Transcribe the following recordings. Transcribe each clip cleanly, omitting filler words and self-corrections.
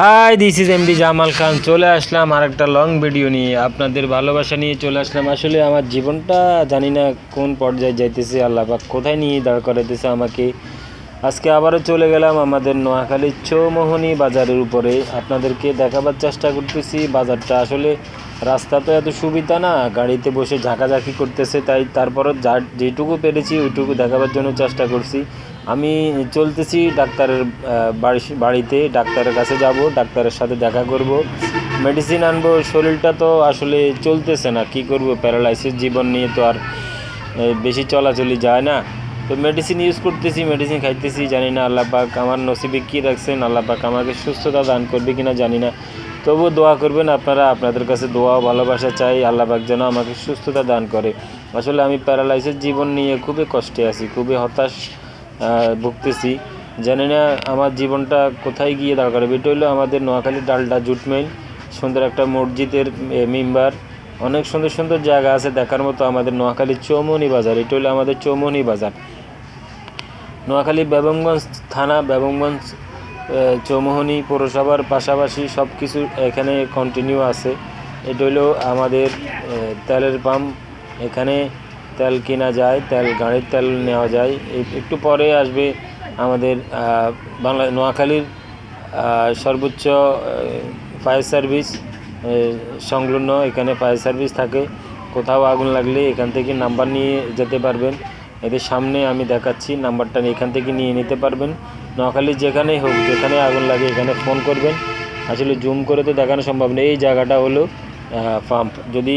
High, this is MD Jamal Khan. চলে আসলাম আর একটা লং ভিডিও নিয়ে, আপনাদের ভালোবাসা নিয়ে চলে আসলাম। আসলে আমার জীবনটা জানি না কোন পর্যায়ে যাইতেছে, আল্লাহ পাক কোথায় নিয়ে দাঁড় করাইতেছে আমাকে। আজকে আবারও চলে গেলাম আমাদের নোয়াখালীর চৌমোহনী বাজারের উপরে। আপনাদেরকে দেখাবার চেষ্টা করতেছি বাজারটা। আসলে রাস্তা তো এত সুবিধা না, গাড়িতে বসে ঝাঁকাঝাঁকি করতেছে, তাই তারপরও যেটুকু পেরেছি ওইটুকু দেখাবার জন্য চেষ্টা করছি। আমি চলতেছি ডাক্তারের বাড়িতে, ডাক্তারের কাছে যাব, ডাক্তারের সাথে দেখা করব, মেডিসিন আনবো। শরীরটা তো আসলে চলতেছে না, কি করব, প্যারালাইসিস জীবন নিয়ে তো আর বেশি চলাচলি যায় না। তো মেডিসিন ইউজ করতেছি, মেডিসিন খাইতেছি। জানি না আল্লাহ পাক আমার নসিবে কী রাখছেন, আল্লাহ পাক আমাকে সুস্থতা দান করবে কিনা জানি না। তবুও দোয়া করবেন আপনারা, আপনাদের কাছে দোয়া ভালোবাসা চাই, আল্লাহ পাক যেন আমাকে সুস্থতা দান করে। আসলে আমি প্যারালাইসিস জীবন নিয়ে খুবই কষ্টে আছি, খুবই হতাশ ভুগতেছি। জানি না আমার জীবনটা কোথায় গিয়ে দাঁড় করাবে। এটা হলো আমাদের নোয়াখালী ডালডা জুট মিল, সুন্দর একটা মসজিদের মেম্বার, অনেক সুন্দর সুন্দর জায়গা আছে দেখার মতো আমাদের নোয়াখালীর চৌমোহনী বাজার। এটা হলো আমাদের চৌমোহনী বাজার, নোয়াখালী বেগমগঞ্জ থানা, বেগমগঞ্জ চৌমোহনী পৌরসভার পাশাপাশি সব কিছু এখানে কন্টিনিউ আছে। এটা হলো আমাদের তেলের পাম্প, এখানে তেল কেনা যায়, গাড়ির তেল নেওয়া যায়। একটু পরে আসবে আমাদের নোয়াখালীর সর্বোচ্চ ফায়ার সার্ভিস সংলগ্ন, এখানে ফায়ার সার্ভিস থাকে। কোথাও আগুন লাগলে এখান থেকে নাম্বার নিয়ে যেতে পারবেন। এদের সামনে আমি দেখাচ্ছি, নাম্বারটা এখান থেকে নিয়ে নিতে পারবেন। নোয়াখালী যেখানেই হোক, যেখানে আগুন লাগে এখানে ফোন করবেন। আসলে জুম করে তো দেখানো সম্ভব নেই। এই জায়গাটা হলো পাম্প। যদি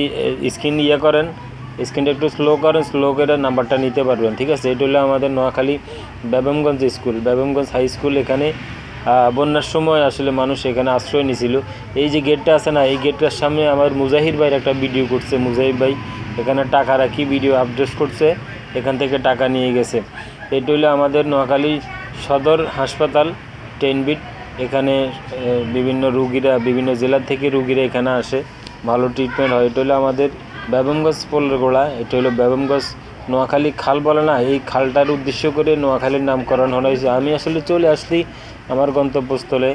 স্ক্রিন করেন, স্ক্রিনটা একটু স্লো করেন, স্লো করে নাম্বারটা নিতে পারবেন, ঠিক আছে। এটা হলো আমাদের Noakhali Begumganj school, Begumganj high school. এখানে বন্যার সময় আসলে মানুষ এখানে আশ্রয় নিয়েছিল। এই যে গেটটা আছে না, এই গেটটার সামনে আমার মুজাহির ভাইয়ের একটা ভিডিও করছে। মুজাহির ভাই এখানে টাকা রাখি ভিডিও আপলোড করছে, এখান থেকে টাকা নিয়ে গেছে। এটা হলো আমাদের নোয়াখালী সদর হাসপাতাল 10 বিট। এখানে বিভিন্ন রুগীরা, বিভিন্ন জেলা থেকে রুগীরা এখানে আসে, ভালো ট্রিটমেন্ট হয়। এটা হলো আমাদের বেগমগঞ্জ পোলের গোড়া। এটা হলো বেগমগঞ্জ নোয়াখালী খাল বলে না, এই খালটার উদ্দেশ্য করে নোয়াখালীর নামকরণ হয়েছে। আমি আসলে চলে আসছি আমার গন্তব্যস্থলে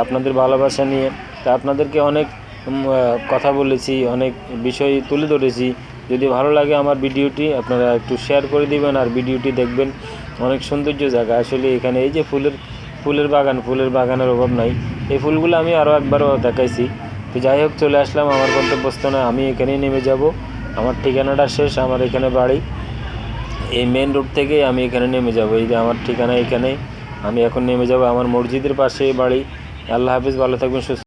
আপনাদের ভালোবাসা নিয়ে। তা আপনাদেরকে অনেক কথা বলেছি, অনেক বিষয় তুলে ধরেছি। যদি ভালো লাগে আমার ভিডিওটি, আপনারা একটু শেয়ার করে দিবেন আর ভিডিওটি দেখবেন। অনেক সৌন্দর্য জায়গা আসলে এখানে। এই যে ফুলের বাগান, ফুলের বাগানের অভাব নাই। এই ফুলগুলো আমি আরও একবারও দেখাইছি। তো যাই হোক, চলে আসলাম আমার গন্তব্যস্থানে। আমি এখানেই নেমে যাব, আমার ঠিকানাটা শেষ, আমার এখানে বাড়ি। এই মেন রোড থেকে আমি এখানে নেমে যাব। এই যে আমার ঠিকানা এখানে, আমি এখন নেমে যাব। আমার মসজিদের পাশে বাড়ি। আল্লাহ হাফিজ, ভালো থাকবেন, সুস্থ।